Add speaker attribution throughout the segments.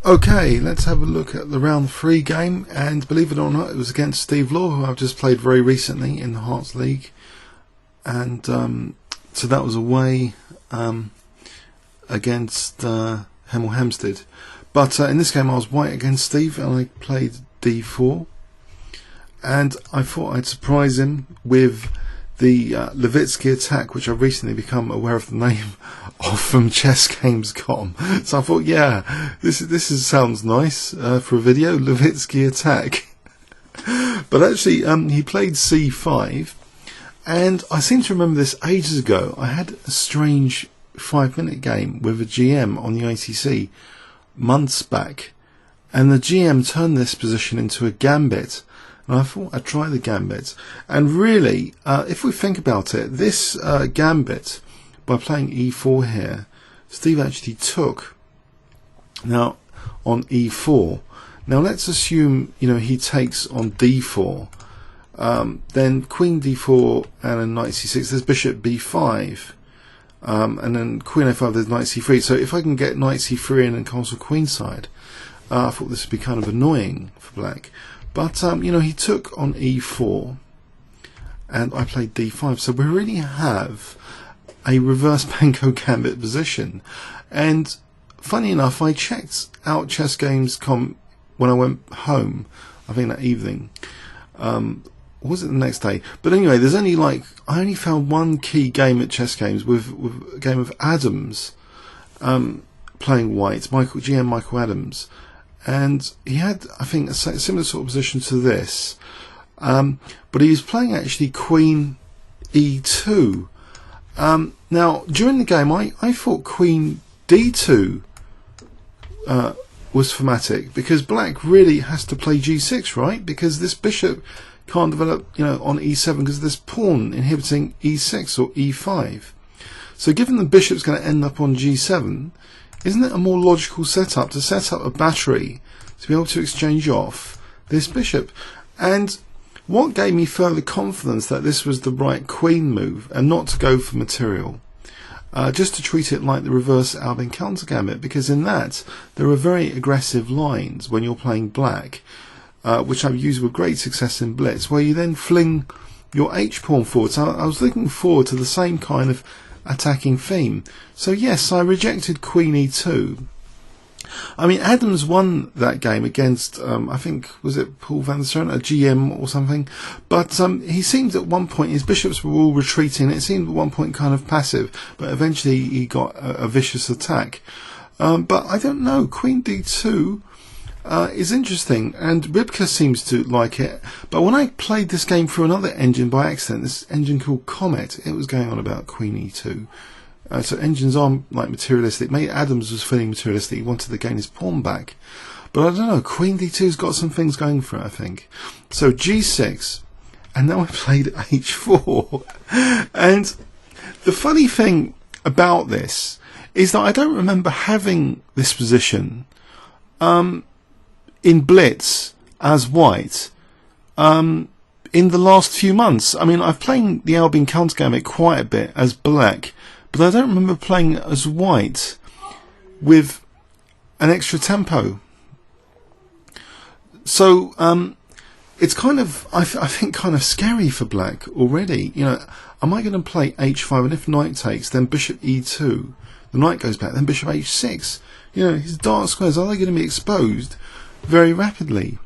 Speaker 1: Okay, let's have a look at the round 3 game, and believe it or not, it was against Steve Law, who I've just played very recently in the Hearts League, and so that was away against Hemel Hempstead. But in this game I was white against Steve, and I played d4, and I thought I'd surprise him with the Levitsky attack, which I've recently become aware of the name of from chessgames.com. So I thought, yeah, sounds nice for a video, Levitsky attack. But actually, he played c5, and I seem to remember this ages ago. I had a strange 5-minute game with a GM on the ITC months back, and the GM turned this position into a gambit. And I thought I'd try the gambit. And really, if we think about it, this gambit, by playing e4 here, Steve actually took now on e4. Now let's assume he takes on d4. Then queen d4 and then knight c6. There's bishop b5, and then queen a5. There's knight c3. So if I can get knight c3 in and castle queenside, I thought this would be kind of annoying for black. But he took on e4, and I played d5. So we really have a reverse panko gambit position. And funny enough, I checked out chessgames.com when I went home, I think that evening. Or was it the next day? But anyway, there's only I only found one key game at Chess Games with a game of Adams playing white, GM Michael Adams. And he had, I think, a similar sort of position to this, but he was playing actually queen e2. Now, during the game, I thought queen d2 was thematic, because black really has to play g6, right? Because this bishop can't develop, on e7 because of this pawn inhibiting e6 or e5. So given the bishop's going to end up on g7, isn't it a more logical setup to set up a battery to be able to exchange off this bishop? And what gave me further confidence that this was the right queen move and not to go for material? Just to treat it like the reverse Albin counter-gambit, because in that there are very aggressive lines when you're playing black, which I've used with great success in Blitz, where you then fling your h-pawn forward. So I was looking forward to the same kind of attacking theme. So yes, I rejected queen e2. I mean, Adams won that game against, I think, was it Paul van der Saren, a GM or something? But he seemed at one point, his bishops were all retreating. It seemed at one point kind of passive, but eventually he got a vicious attack. But I don't know, queen d2 is interesting, and Ribka seems to like it. But when I played this game through another engine by accident, this engine called Comet, it was going on about queen e2. So engines are materialistic. Maybe Adams was feeling materialistic. He wanted to gain his pawn back. But I don't know, queen d2's got some things going for it, I think. So g6, and now I played h4. And the funny thing about this is that I don't remember having this position in Blitz as white in the last few months. I mean, I've played the Albin counter-gambit quite a bit as black, but I don't remember playing it as white with an extra tempo. So it's kind of, I think, kind of scary for black already. Am I going to play h5, and if knight takes, then bishop e2, the knight goes back, then bishop h6. His dark squares, are they going to be exposed very rapidly?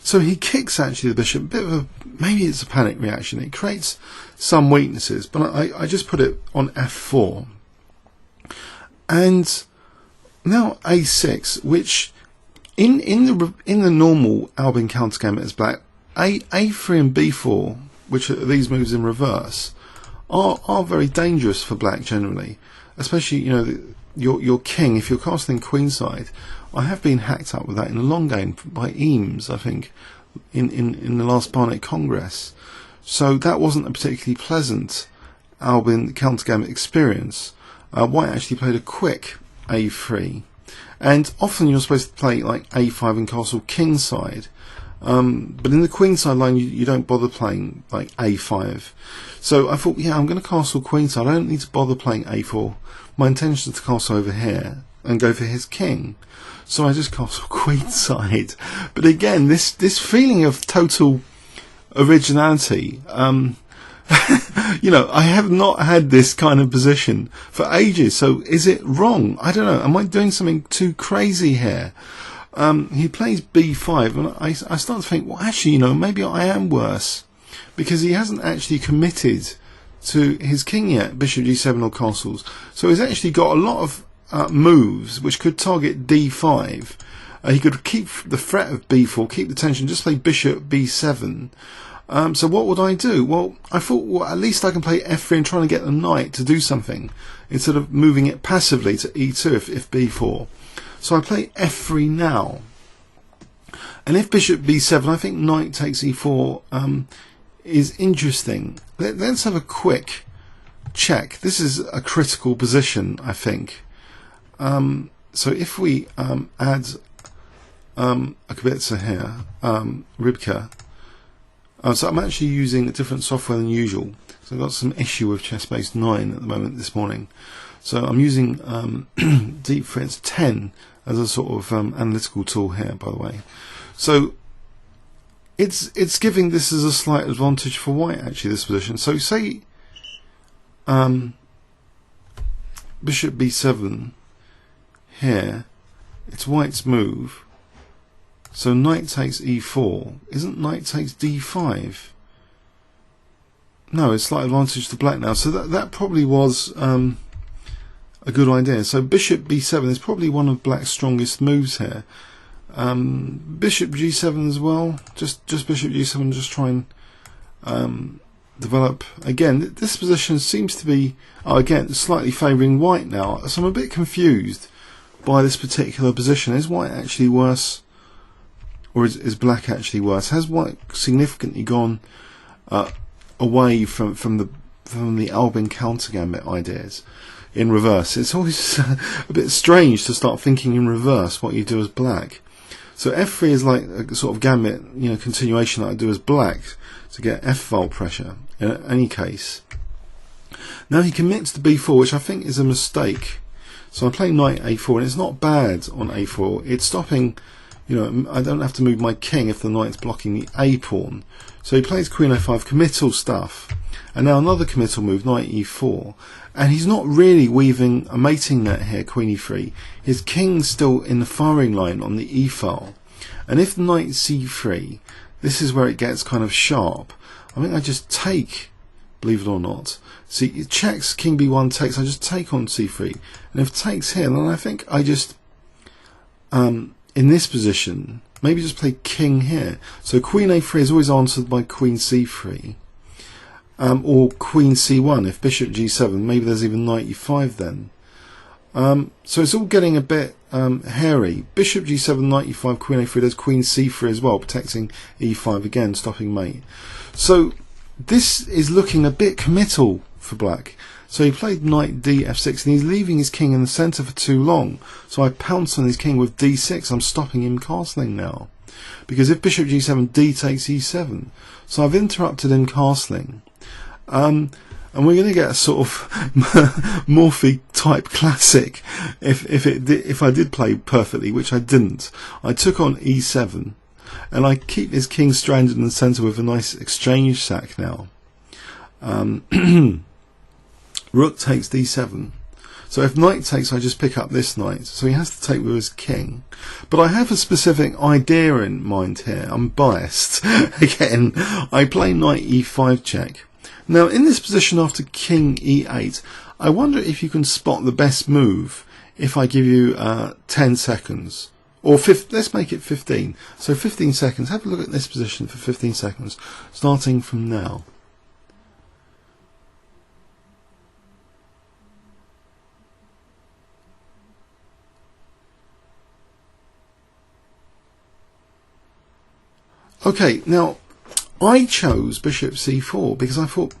Speaker 1: So he kicks actually the bishop, maybe it's a panic reaction. It creates some weaknesses, but I just put it on f4. And now a6, which in the normal Albin counter-gambit as black, a3 and b4, which are these moves in reverse, are very dangerous for black generally, especially your king, if you're casting queenside. I have been hacked up with that in a long game by Eames, I think, in the last Barnet Congress. So that wasn't a particularly pleasant Albin counter-gambit experience. White actually played a quick a3, and often you're supposed to play like a5 and castle kingside, but in the queenside line you don't bother playing like a5. So I thought, yeah, I'm going to castle queenside. I don't need to bother playing a4. My intention is to castle over here, and go for his king. So I just castle queenside. But again, this feeling of total originality, you know, I have not had this kind of position for ages. So is it wrong? I don't know. Am I doing something too crazy here? He plays b5, and I start to think, well, actually, you know, maybe I am worse, because he hasn't actually committed to his king yet, bishop g7 or castles. So he's actually got a lot of moves which could target d5. He could keep the threat of b4, keep the tension, just play bishop b7. So what would I do? Well, I thought, well, at least I can play f3 and try to get the knight to do something, instead of moving it passively to e2 if b4. So I play f3 now. And if bishop b7, I think knight takes e4 is interesting. Let's have a quick check. This is a critical position, I think. So if we add a kibitzer here, Ribka. So I'm actually using a different software than usual. So I've got some issue with ChessBase 9 at the moment this morning. So I'm using Deep Fritz 10 as a sort of analytical tool here, by the way. So it's giving this as a slight advantage for white, actually, this position. So say bishop b7 here, it's white's move. So knight takes e4. Isn't knight takes d5? No, it's slight advantage to black now. So that probably was a good idea. So bishop b7 is probably one of black's strongest moves here. Bishop g7 as well. Just bishop g7. Just try and develop again. This position seems to be again slightly favouring white now. So I'm a bit confused by this particular position. Is white actually worse? Or is black actually worse? Has white significantly gone away from the Albin counter-gambit ideas in reverse? It's always a bit strange to start thinking in reverse what you do as black. So f3 is like a sort of gambit, you know, continuation that I do as black to get f-file pressure. In any case, now he commits to b4, which I think is a mistake. So I'm playing knight a4, and it's not bad on a4. It's stopping. You know, I don't have to move my king if the knight's blocking the a pawn. So he plays queen a5, committal stuff. And now another committal move, knight e4. And he's not really weaving a mating net here, queen e3. His king's still in the firing line on the e file. And if knight c3, this is where it gets kind of sharp. I think I just take, believe it or not. See, it checks king b1 takes, I just take on c3. And if takes here, then I think I just in this position, maybe just play king here. So queen a3 is always answered by queen c3, or queen c1. If bishop g7, maybe there's even knight e5 then. So it's all getting a bit hairy. Bishop g7, knight e5, queen a3. There's queen c3 as well, protecting e5 again, stopping mate. So this is looking a bit committal for black. So he played knight d(f)(6), and he's leaving his king in the centre for too long. So I pounce on his king with d6. I'm stopping him castling now, because if bishop g7, d takes e7. So I've interrupted him castling, and we're going to get a sort of Morphy type classic if I did play perfectly, which I didn't. I took on e7, and I keep his king stranded in the centre with a nice exchange sack now. Rook takes d7. So if knight takes, I just pick up this knight. So he has to take with his king. But I have a specific idea in mind here. I'm biased. Again, I play knight e5 check. Now in this position after king e8, I wonder if you can spot the best move if I give you 10 seconds. Or let's make it 15. So 15 seconds. Have a look at this position for 15 seconds, starting from now. Okay, now I chose bishop c4 because I thought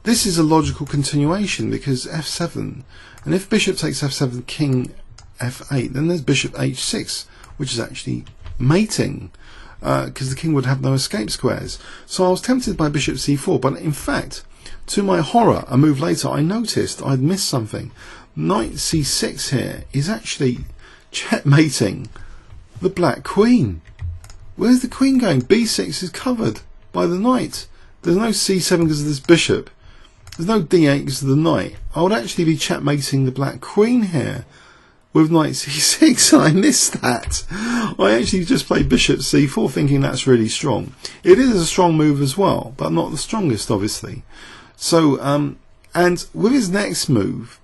Speaker 1: this is a logical continuation, because f7, and if bishop takes f7, king f8, then there's bishop h6, which is actually mating, because the king would have no escape squares. So I was tempted by bishop c4, but in fact, to my horror, a move later, I noticed I'd missed something. knight c6 here is actually checkmating the black queen. Where's the queen going? b6 is covered by the knight. There's no c7 because of this bishop. There's no d8 because of the knight. I would actually be checkmating the black queen here with knight c6, and I missed that. I actually just played bishop c4 thinking that's really strong. It is a strong move as well, but not the strongest, obviously. So, and with his next move,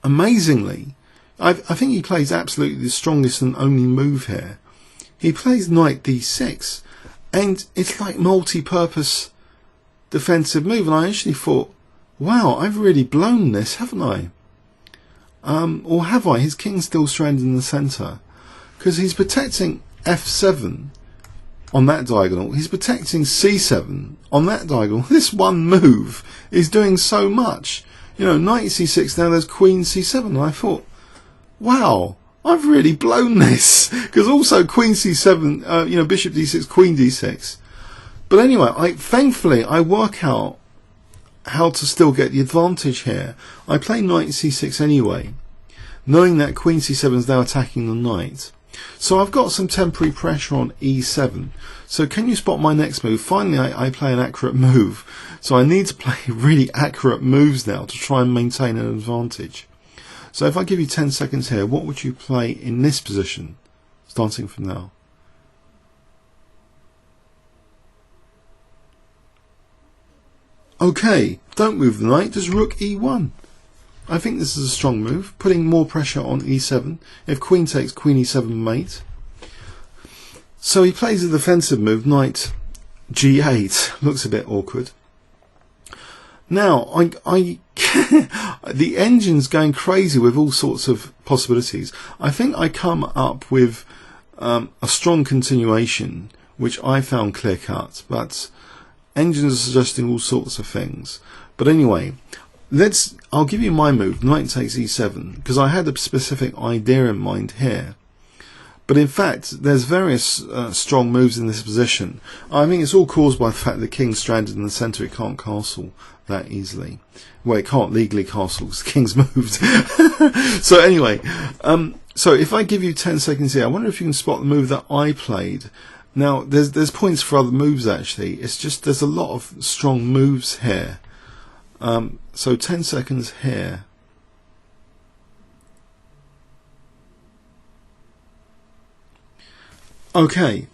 Speaker 1: amazingly, I think he plays absolutely the strongest and only move here. He plays knight d6, and it's like multi-purpose defensive move, and I actually thought, wow, I've really blown this, haven't I? Or have I? His king's still stranded in the centre, because he's protecting f7 on that diagonal, he's protecting c7 on that diagonal. This one move is doing so much. You know, knight c6, now there's queen c7, and I thought, wow, I've really blown this, because also queen c7, you know, bishop d6, queen d6. But anyway, thankfully I work out how to still get the advantage here. I play knight c6 anyway, knowing that queen c7 is now attacking the knight. So I've got some temporary pressure on e7. So can you spot my next move? Finally I play an accurate move. So I need to play really accurate moves now to try and maintain an advantage. So if I give you 10 seconds here, what would you play in this position, starting from now? Okay, don't move the knight, just rook e1. I think this is a strong move, putting more pressure on e7. If queen takes, queen e7 mate. So he plays a defensive move, knight g8. Looks a bit awkward. Now, the engine's going crazy with all sorts of possibilities. I think I come up with a strong continuation, which I found clear-cut, but engines are suggesting all sorts of things. But anyway, I'll give you my move, knight takes e7, because I had a specific idea in mind here. But in fact, there's various strong moves in this position. I think it's all caused by the fact the king's stranded in the centre, it can't castle that easily. Well, it can't legally castle because the king's moved. So anyway, so if I give you 10 seconds here, I wonder if you can spot the move that I played. Now, there's points for other moves actually. It's just there's a lot of strong moves here. So 10 seconds here. Okay.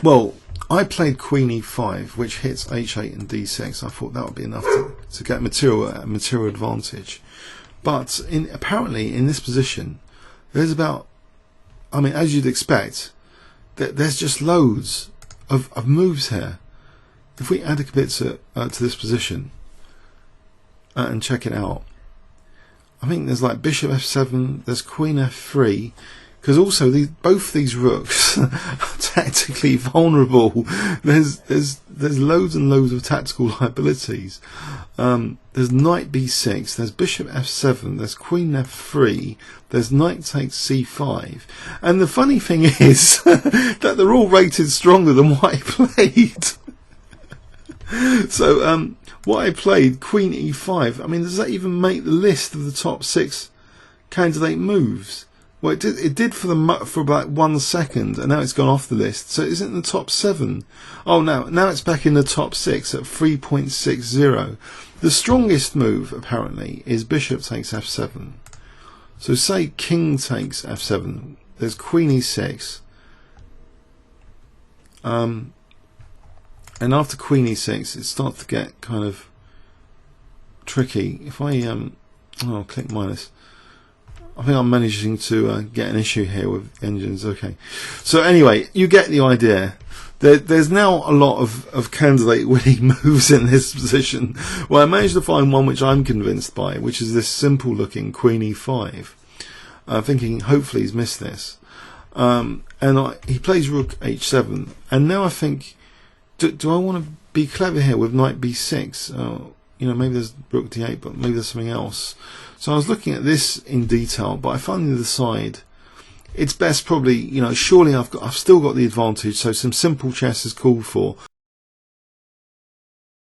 Speaker 1: Well, I played queen e5, which hits h8 and d6. I thought that would be enough to get material advantage. But apparently in this position, there's about, I mean, as you'd expect, there's just loads of moves here. If we add a bit to this position and check it out, I think there's like bishop f7, there's queen f3, because also both these rooks are tactically vulnerable. There's loads and loads of tactical liabilities. There's knight b6, there's bishop f7, there's queen f3, there's knight takes c5, and the funny thing is that they're all rated stronger than what I played. So what I played, queen e5, I mean, does that even make the list of the top 6 candidate moves? Well, it did for about 1 second, and now it's gone off the list. So is it in the top 7? Oh, now it's back in the top 6 at 3.60. The strongest move, apparently, is bishop takes f7. So say king takes f7. There's queen e6. And after queen e6, it starts to get kind of tricky. If I click minus. I think I'm managing to get an issue here with engines. Okay, so anyway, you get the idea. There's now a lot of candidate winning moves in this position. Well, I managed to find one which I'm convinced by, which is this simple looking queen e5. Thinking hopefully he's missed this. And he plays rook h7. And now I think, do I want to be clever here with knight b6? You know, maybe there's rook d8, but maybe there's something else. So I was looking at this in detail, but I finally decide it's best probably, you know, surely I've still got the advantage, so some simple chess is called for.